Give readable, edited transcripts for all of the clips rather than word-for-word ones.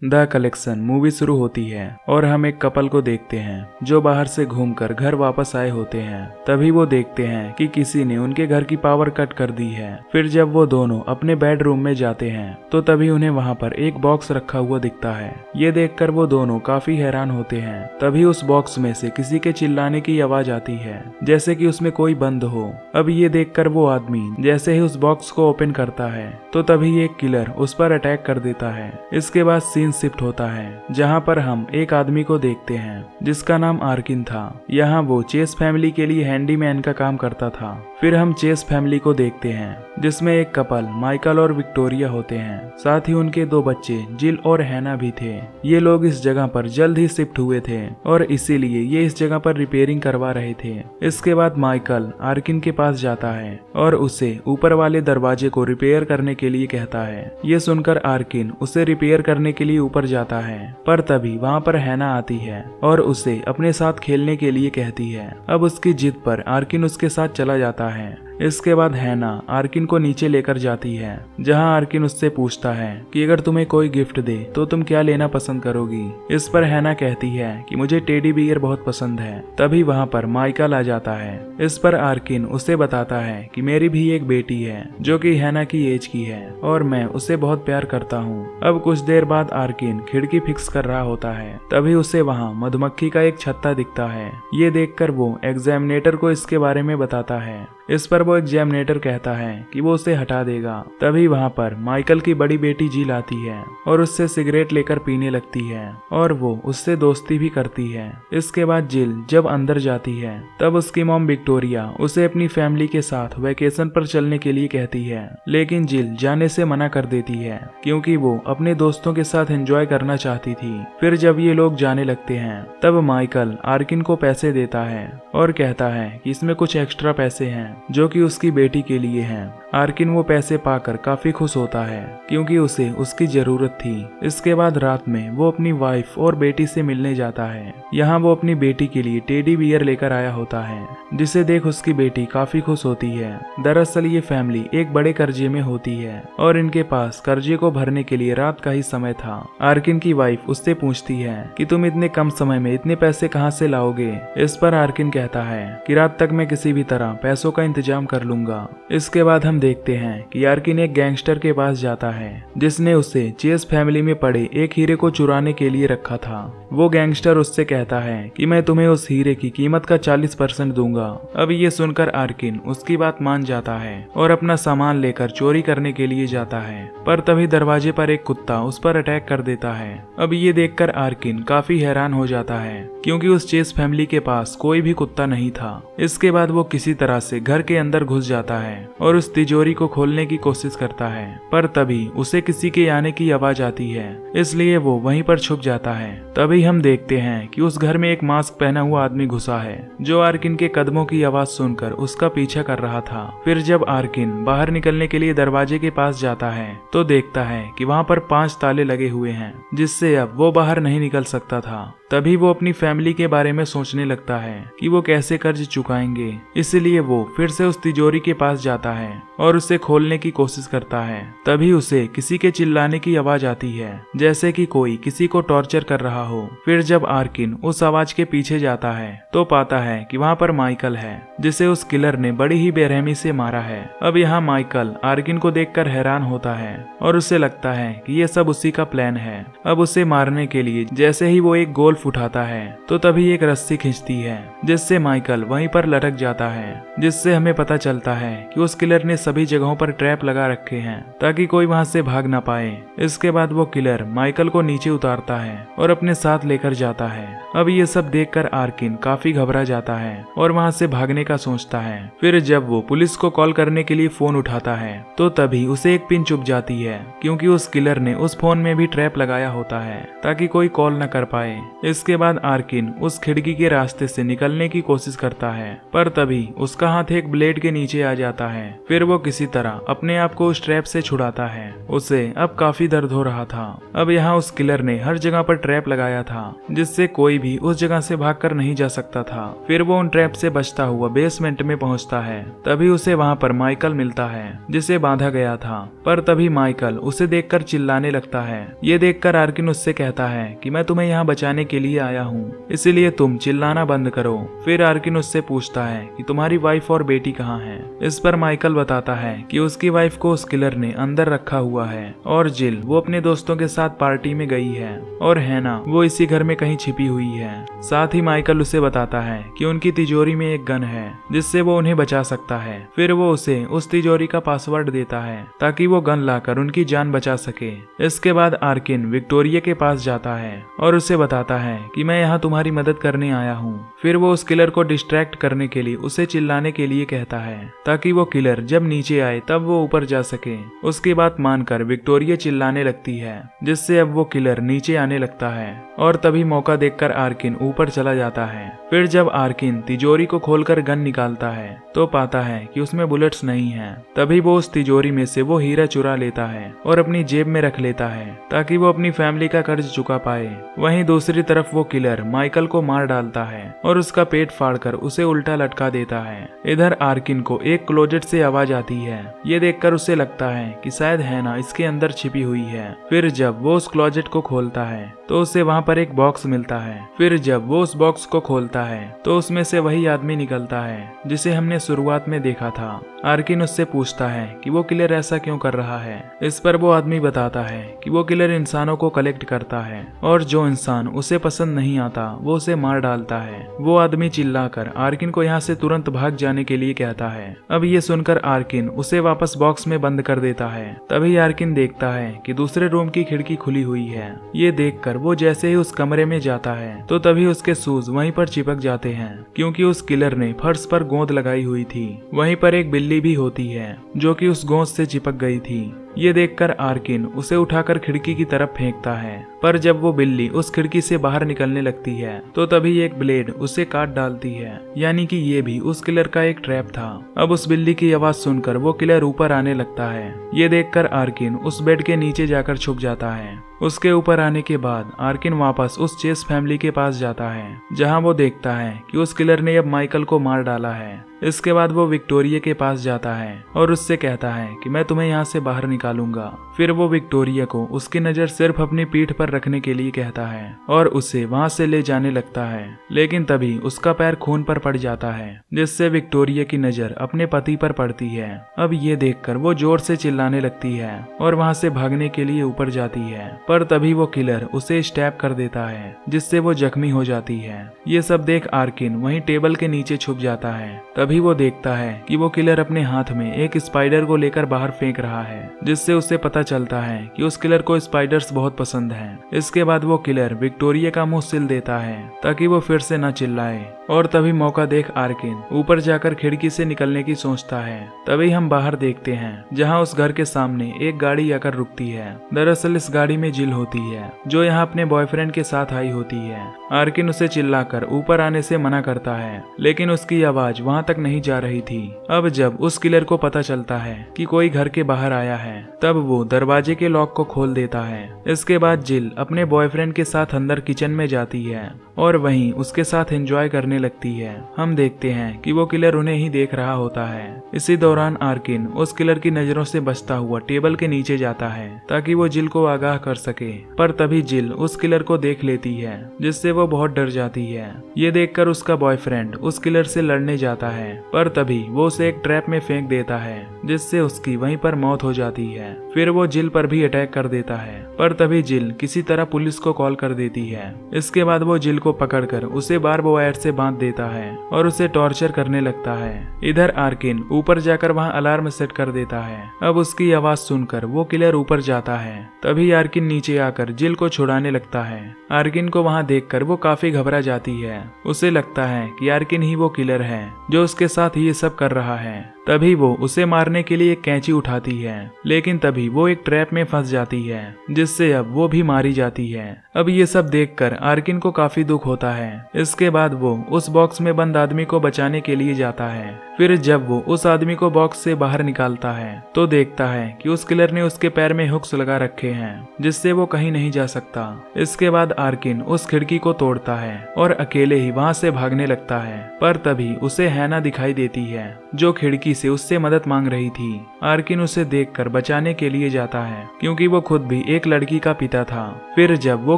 The collection movie शुरू होती है और हम एक कपल को देखते हैं जो बाहर से घूमकर घर वापस आए होते हैं। तभी वो देखते हैं कि किसी ने उनके घर की पावर कट कर दी है। फिर जब वो दोनों अपने बेडरूम में जाते हैं तो तभी उन्हें वहाँ पर एक बॉक्स रखा हुआ दिखता है। ये देखकर वो दोनों काफी हैरान होते हैं। तभी उस बॉक्स में से किसी के चिल्लाने की आवाज आती है, जैसे कि उसमें कोई बंद हो। अब ये देखकर वो आदमी जैसे ही उस बॉक्स को ओपन करता है तो तभी एक किलर उस पर अटैक कर देता है। इसके बाद सीन शिफ्ट होता है जहां पर हम एक आदमी को देखते हैं जिसका नाम आर्किन था। यहाँ वो चेस फैमिली के लिए हैंडीमैन का काम करता था। फिर हम चेस फैमिली को देखते हैं जिसमें एक कपल माइकल और विक्टोरिया होते हैं, साथ ही उनके दो बच्चे जिल और हैना भी थे। ये लोग इस जगह पर जल्द ही शिफ्ट हुए थे और इसीलिए ये इस जगह पर रिपेयरिंग करवा रहे थे। इसके बाद माइकल आर्किन के पास जाता है और उसे ऊपर वाले दरवाजे को रिपेयर करने के लिए कहता है। ये सुनकर आर्किन उसे रिपेयर करने के लिए ऊपर जाता है, पर तभी वहाँ पर हैना आती है और उसे अपने साथ खेलने के लिए कहती है। अब उसकी जिद पर आर्किन उसके साथ चला जाता है। इसके बाद हैना आर्किन को नीचे लेकर जाती है जहां आर्किन उससे पूछता है कि अगर तुम्हें कोई गिफ्ट दे तो तुम क्या लेना पसंद करोगी। इस पर हैना कहती है कि मुझे टेडी बियर बहुत पसंद है। तभी वहां पर माइकल आ जाता है। इस पर आर्किन उसे बताता है कि मेरी भी एक बेटी है जो कि हैना की एज की है और मैं उसे बहुत प्यार करता हूँ। अब कुछ देर बाद आर्किन खिड़की फिक्स कर रहा होता है। तभी उसे वहाँ मधुमक्खी का एक छत्ता दिखता है। ये देखकर वो एग्जामिनेटर को इसके बारे में बताता है। इस पर वो एग्जामिनेटर कहता है कि वो उसे हटा देगा। तभी वहाँ पर माइकल की बड़ी बेटी जिल आती है और उससे सिगरेट लेकर पीने लगती है और वो उससे दोस्ती भी करती है। इसके बाद जिल जब अंदर जाती है तब उसकी मॉम विक्टोरिया उसे अपनी फैमिली के साथ वेकेशन पर चलने के लिए कहती है, लेकिन जिल जाने से मना कर देती है क्योंकि वो अपने दोस्तों के साथ एंजॉय करना चाहती थी। फिर जब ये लोग जाने लगते हैं तब माइकल आर्किन को पैसे देता है और कहता है कि इसमें कुछ एक्स्ट्रा पैसे हैं जो कि उसकी बेटी के लिए हैं। आर्किन वो पैसे पाकर काफी खुश होता है क्योंकि उसे उसकी जरूरत थी। इसके बाद रात में वो अपनी वाइफ और बेटी से मिलने जाता है। यहाँ वो अपनी बेटी के लिए टेडी बियर लेकर आया होता है जिसे देख उसकी बेटी काफी खुश होती है। दरअसल ये फैमिली एक बड़े कर्जे में होती है और इनके पास कर्जे को भरने के लिए रात का ही समय था। आर्किन की वाइफ उससे पूछती है कि तुम इतने कम समय में इतने पैसे कहाँ से लाओगे। इस पर आर्किन कहता है कि रात तक मैं किसी भी तरह पैसों का इंतजाम कर लूंगा। इसके बाद हम देखते हैं कि आर्किन एक गैंगस्टर के पास जाता है जिसने उसे चेस फैमिली में पड़े एक हीरे को चुराने के लिए रखा था। वो गैंगस्टर उससे कहता है कि मैं तुम्हें उस हीरे की कीमत का 40% दूंगा। अब ये सुनकर आर्किन उसकी बात मान जाता है और अपना सामान लेकर चोरी करने के लिए जाता है, पर तभी दरवाजे पर एक कुत्ता उस पर अटैक कर देता है। अब ये देखकर आर्किन काफी हैरान हो जाता है क्योंकि उस चेस फैमिली के पास कोई भी कुत्ता नहीं था। इसके बाद वो किसी तरह से घर के अंदर घुस जाता है और उस तिजोरी को खोलने की कोशिश करता है, पर तभी उसे किसी के आने की आवाज आती है, इसलिए वो वहीं पर छुप जाता है। तभी हम देखते हैं कि उस घर में एक मास्क पहना हुआ आदमी घुसा है जो आर्किन के कदमों की आवाज सुनकर उसका पीछा कर रहा था। फिर जब आर्किन बाहर निकलने के लिए दरवाजे के पास जाता है तो देखता है कि वहाँ पर 5 ताले लगे हुए हैं जिससे अब वो बाहर नहीं निकल सकता था। तभी वो अपनी फैमिली के बारे में सोचने लगता है कि वो कैसे कर्ज चुकाएंगे, इसलिए वो फिर से उस तिजोरी के पास जाता है और उसे खोलने की कोशिश करता है। तभी उसे किसी के चिल्लाने की आवाज आती है जैसे कि कोई किसी को टॉर्चर कर रहा हो। फिर जब आर्किन उस आवाज के पीछे जाता है तो पाता है कि वहाँ पर माइकल है जिसे उस किलर ने बड़ी ही बेरहमी से मारा है। अब यहाँ माइकल आर्किन को देखकर हैरान होता है और उसे लगता है कि ये सब उसी का प्लान है। अब उसे मारने के लिए जैसे ही वो एक गोल्फ उठाता है तो तभी एक रस्सी खींचती है जिससे माइकल वहीं पर लटक जाता है, जिससे हमें पता चलता है कि उस किलर ने सभी जगहों पर ट्रैप लगा रखे हैं ताकि कोई वहां से भाग ना पाए। इसके बाद वो किलर माइकल को नीचे उतारता है और अपने साथ लेकर जाता है। अब ये सब देखकर आर्किन काफी घबरा जाता है और वहां से भागने का सोचता है। फिर जब वो पुलिस को कॉल करने के लिए फोन उठाता है तो तभी उसे एक पिन चुभ जाती है क्योंकि उस किलर ने उस फोन में भी ट्रैप लगाया होता है ताकि कोई कॉल न कर पाए। इसके बाद आर्किन उस खिड़की के रास्ते से निकलने की कोशिश करता है, पर तभी उसका हाथ एक ब्लेड के नीचे आ जाता है। फिर वो किसी तरह अपने आप को उस ट्रैप से छुड़ाता है। उसे अब काफी दर्द हो रहा था। अब यहाँ उस किलर ने हर जगह पर ट्रैप लगाया था, जिससे कोई भी उस जगह से भागकर नहीं जा सकता था। फिर वो उन ट्रैप से बचता हुआ बेसमेंट में पहुंचता है। तभी उसे वहाँ पर माइकल मिलता है, जिसे बांधा गया था। पर तभी माइकल उसे देखकर चिल्लाने लगता है। ये देखकर आर्किन उससे कहता है कि मैं तुम्हें यहाँ बचाने के लिए आया हूँ, इसीलिए तुम चिल्लाना बंद करो। फिर आर्किन उससे पूछता है कि तुम्हारी वाइफ और बेटी कहाँ है। इस पर माइकल बताता है कि उसकी वाइफ को उस किलर ने अंदर रखा हुआ है और जिल वो अपने दोस्तों के साथ पार्टी में गई है और हैना वो इसी घर में कहीं छिपी हुई है। साथ ही माइकल उसे बताता है कि उनकी तिजोरी में एक गन है, जिससे वो उन्हें बचा सकता है। फिर वो उसे उस तिजोरी का पासवर्ड देता है ताकि वो गन लाकर उनकी जान बचा सके। इसके बाद आर्किन विक्टोरिया के पास जाता है और उसे बताता है कि मैं यहाँ तुम्हारी मदद करने आया हूँ। फिर वो उस किलर को डिस्ट्रैक्ट करने के लिए उसे चिल्लाने के लिए कहता है ताकि वो किलर जब नीचे आए तब वो ऊपर जा सके। उसकी बात मानकर विक्टोरिया चिल्लाने लगती है, जिससे अब वो किलर नीचे आने लगता है और तभी मौका देखकर आर्किन ऊपर चला जाता है। फिर जब आर्किन तिजोरी को खोलकर गन निकालता है तो पाता है कि उसमें बुलेट्स नहीं हैं। तभी वो उस तिजोरी में से वो हीरा चुरा लेता है और अपनी जेब में रख लेता है ताकि वो अपनी फैमिली का कर्ज चुका पाए। वहीं दूसरी तरफ वो किलर माइकल को मार डालता है और उसका पेट फाड़कर उसे उल्टा लटका देता है। इधर आर्किन को एक क्लोजेट से आवाज आती है। ये देखकर उसे लगता है कि शायद हैना इसके अंदर छिपी हुई है। फिर जब वो उस क्लोजेट को खोलता है तो उसे वहाँ पर एक बॉक्स मिलता है। फिर जब वो उस बॉक्स को खोलता है तो उसमें से वही आदमी निकलता है जिसे हमने शुरुआत में देखा था। आर्किन उससे पूछता है कि वो किलर ऐसा क्यों कर रहा है। इस पर वो आदमी बताता है कि वो किलर इंसानों को कलेक्ट करता है और जो इंसान उसे पसंद नहीं आता वो उसे मार डालता है। वो आदमी चिल्लाकर आर्किन को यहाँ से तुरंत भाग जाने के लिए कहता है। अब ये सुनकर आर्किन उसे वापस बॉक्स में बंद कर देता है। तभी आर्किन देखता है कि दूसरे रूम की खिड़की खुली हुई है। ये देखकर वो जैसे ही उस कमरे में जाता है तो तभी उसके शूज वहीं पर चिपक जाते हैं, क्योंकि उस किलर ने फर्श पर गोंद लगाई हुई थी। वहीं पर एक बिल्ली भी होती है जो कि उस गोंद से चिपक गई थी। ये देखकर आर्किन उसे उठाकर खिड़की की तरफ फेंकता है, पर जब वो बिल्ली उस खिड़की से बाहर निकलने लगती है तो तभी एक ब्लेड उसे काट डालती है, यानी कि ये भी उस किलर का एक ट्रैप था। अब उस बिल्ली की आवाज सुनकर वो किलर ऊपर आने लगता है। ये देखकर आर्किन उस बेड के नीचे जाकर छुप जाता है। उसके ऊपर आने के बाद आर्किन वापस उस चेस फैमिली के पास जाता है, जहां वो देखता है कि उस किलर ने अब माइकल को मार डाला है। इसके बाद वो विक्टोरिया के पास जाता है और उससे कहता है कि मैं तुम्हें यहाँ से बाहर निकालूंगा। फिर वो विक्टोरिया को उसकी नजर सिर्फ अपनी पीठ पर रखने के लिए कहता है और उसे वहाँ से ले जाने लगता है, लेकिन तभी उसका पैर खून पर पड़ जाता है, जिससे विक्टोरिया की नजर अपने पति पर पड़ती है। अब ये देखकर वो जोर से चिल्लाने लगती है और वहाँ से भागने के लिए ऊपर जाती है, पर तभी वो किलर उसे स्टैब कर देता है, जिससे वो जख्मी हो जाती है। ये सब देख आर्किन वहीं टेबल के नीचे छुप जाता है। तभी वो देखता है कि वो किलर अपने हाथ में एक स्पाइडर को लेकर बाहर फेंक रहा है, जिससे उसे पता चलता है कि उस किलर को स्पाइडर्स बहुत पसंद हैं। इसके बाद वो किलर विक्टोरिया का मुंह सिल देता है ताकि वो फिर से न चिल्लाए, और तभी मौका देख आर्किन ऊपर जाकर खिड़की से निकलने की सोचता है। तभी हम बाहर देखते हैं जहाँ उस घर के सामने एक गाड़ी आकर रुकती है। दरअसल इस गाड़ी में जिल होती है, जो यहाँ अपने बॉयफ्रेंड के साथ आई होती है। आर्किन उसे चिल्लाकर ऊपर आने से मना करता है, लेकिन उसकी आवाज वहाँ तक नहीं जा रही थी। अब जब उस किलर को पता चलता है कि कोई घर के बाहर आया है, तब वो दरवाजे के लॉक को खोल देता है। इसके बाद जिल अपने बॉयफ्रेंड के साथ अंदर किचन में जाती है और वहीं उसके साथ एंजॉय करने लगती है। हम देखते हैं कि वो किलर उन्हें ही देख रहा होता है। इसी दौरान आर्किन उस किलर की नजरों से बचता हुआ टेबल के नीचे जाता है ताकि वो जिल को आगाह कर सके, पर तभी जिल उस किलर को देख लेती है, जिससे वो बहुत डर जाती है। ये देखकर उसका बॉयफ्रेंड उस किलर से लड़ने जाता है, पर तभी वो उसे एक ट्रैप में फेंक देता है, जिससे उसकी वहीं पर मौत हो जाती है। फिर वो जिल पर भी अटैक कर देता है, पर तभी जिल किसी तरह पुलिस को कॉल कर देती है। इसके बाद वो जिल को पकड़कर उसे बार्ब वायर से बांध देता है और उसे टॉर्चर करने लगता है। इधर आर्किन ऊपर जाकर वहाँ अलार्म सेट कर देता है। अब उसकी आवाज सुनकर वो किलर ऊपर जाता है। तभी आर्किन नीचे आकर जिल को छुड़ाने लगता है। आर्किन को वहाँ देखकर वो काफी घबरा जाती है। उसे लगता है कि आर्किन ही वो किलर है जो उसके साथ ये सब कर रहा है। तभी वो उसे मारने मारने के लिए एक कैंची उठाती है, लेकिन तभी वो एक ट्रैप में फंस जाती है, जिससे अब वो भी मारी जाती है। अब ये सब देखकर आर्किन को काफी दुख होता है। इसके बाद वो उस बॉक्स में बंद आदमी को बचाने के लिए जाता है। फिर जब वो उस आदमी को बॉक्स से बाहर निकालता है तो देखता है कि उस किलर ने उसके पैर में हुक्स लगा रखे हैं, जिससे वो कहीं नहीं जा सकता। इसके बाद आर्किन उस खिड़की को तोड़ता है और अकेले ही वहां से भागने लगता है, पर तभी उसे हैना दिखाई देती है, जो खिड़की से उससे मदद मांग रही थी। आर्किन उसे देखकर बचाने के लिए जाता है, क्योंकि वो खुद भी एक लड़की का पिता था। फिर जब वो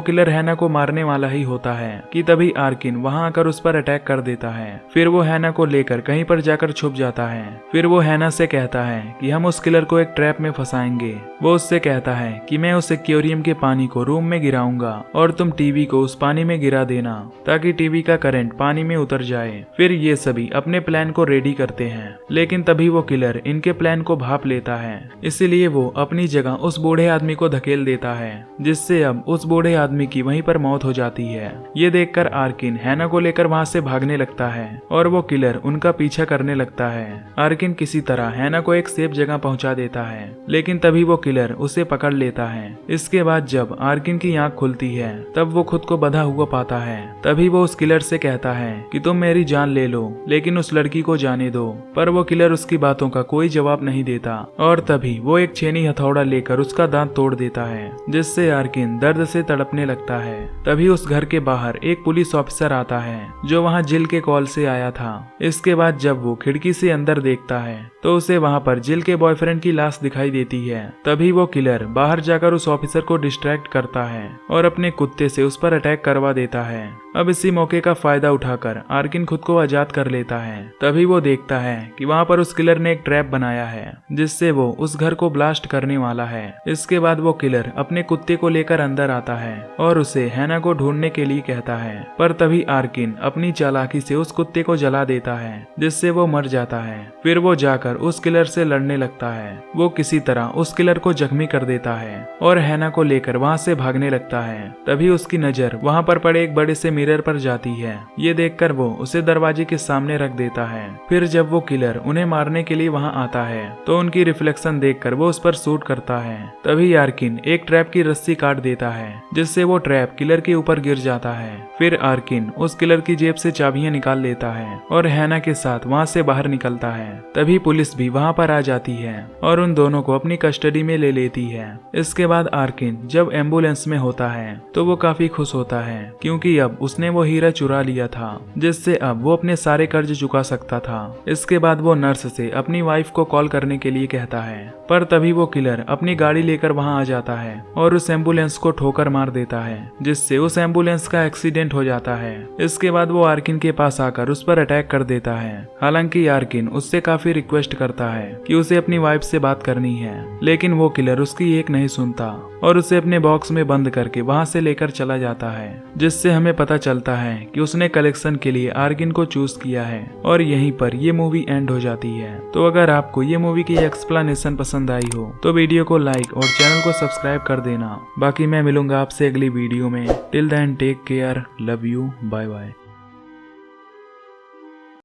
किलर हैना को मारने वाला ही होता है कि तभी आर्किन वहां आकर उस पर अटैक कर देता है। फिर वो हैना को लेकर कहीं पर जाकर छुप जाता है। फिर वो हैना से कहता है कि हम उस किलर को एक ट्रैप में फंसाएंगे। वो उससे कहता है कि मैं उस एक्वेरियम के पानी को रूम में गिराऊंगा और तुम टीवी को उस पानी में गिरा देना, ताकि टीवी का करंट पानी में उतर जाए। फिर ये सभी अपने प्लान को रेडी करते हैं, लेकिन तभी वो किलर इनके प्लान को भांप लेता है। इसीलिए वो अपनी जगह उस बूढ़े आदमी को धकेल देता है, जिससे अब उस बूढ़े आदमी की वहीं पर मौत हो जाती है। ये देखकर आर्किन हैना को लेकर वहां से भागने लगता है और वो किलर उनका पीछा करने लगता है। आर्किन किसी तरह हैना को एक सेफ जगह पहुंचा देता है, लेकिन तभी वो किलर उसे पकड़ लेता है। इसके बाद जब आर्किन की आंख खुलती है तब वो खुद को बंधा हुआ पाता है। तभी वो उस किलर से कहता है कि तुम मेरी जान ले लो, लेकिन उस लड़की को जाने दो। पर वो किलर उसकी बातों का कोई जवाब नहीं देता और तभी वो एक छेनी हथौड़ा लेकर उसका दांत तोड़ देता है, जिससे आर्किन दर्द से तड़पने लगता है। तभी उस घर के बाहर एक पुलिस ऑफिसर आता है, जो वहाँ जिल के कॉल से आया था। इसके बाद जब वो खिड़की से अंदर देखता है तो उसे वहां पर जिल के बॉयफ्रेंड की लाश दिखाई देती है। तभी वो किलर बाहर जाकर उस ऑफिसर को डिस्ट्रैक्ट करता है और अपने कुत्ते से उस पर अटैक करवा देता है। अब इसी मौके का फायदा उठाकर आर्किन खुद को आजाद कर लेता है। तभी वो देखता है कि वहां पर उस किलर ने एक ट्रैप बनाया है, जिससे वो उस घर को ब्लास्ट करने वाला है। इसके बाद वो किलर अपने कुत्ते को लेकर अंदर आता है और उसे हैना को ढूंढने के लिए कहता है, पर तभी आर्किन अपनी चालाकी से उस कुत्ते को जला देता है, जिससे वो मर जाता है। फिर वो जाकर उस किलर से लड़ने लगता है। वो किसी तरह उस किलर को जख्मी कर देता है और हैना को लेकर वहां से भागने लगता है। तभी उसकी नजर वहां पर पड़े एक बड़े से मिरर पर जाती है। ये देखकर वो उसे दरवाजे के सामने रख देता है। फिर जब वो किलर उन्हें मारने के लिए वहां आता है तो उनकी रिफ्लेक्शन देखकर वो उस पर शूट करता है। तभी आर्किन एक ट्रैप की रस्सी काट देता है, जिससे वो ट्रैप किलर के ऊपर गिर जाता है। फिर आर्किन उस किलर की जेब से चाबियां निकाल लेता है और हैना के साथ वहां से बाहर निकलता है। तभी पुलिस भी वहां पर आ जाती है और उन दोनों को अपनी कस्टडी में ले लेती है। इसके बाद आर्किन जब एम्बुलेंस में होता है तो वो काफी खुश होता है, क्योंकि अब उसने वो हीरा चुरा लिया था, जिससे अब वो अपने सारे कर्ज चुका सकता था। इसके बाद वो नर्स से अपनी वाइफ को कॉल करने के लिए कहता है, पर तभी वो किलर अपनी गाड़ी लेकर वहां आ जाता है और उस एम्बुलेंस को ठोकर मार देता है, जिससे उस एम्बुलेंस का एक्सीडेंट हो जाता है। इसके बाद वो आर्किन के पास आकर उस पर अटैक कर देता है। हालांकि आर्किन उससे काफी रिक्वेस्ट करता है कि उसे अपनी वाइफ से बात करनी है, लेकिन वो किलर उसकी एक नहीं सुनता और उसे अपने बॉक्स में बंद करके वहां से लेकर चला जाता है, जिससे हमें पता चलता है कि उसने कलेक्शन के लिए आर्किन को चूज किया है। और यहीं पर ये मूवी एंड हो जाती है। तो अगर आपको ये मूवी की एक्सप्लेनेशन पसंद आई हो तो वीडियो को लाइक और चैनल को सब्सक्राइब कर देना। बाकी मैं मिलूंगा आपसे अगली वीडियो में। Till then take care, love you, bye bye.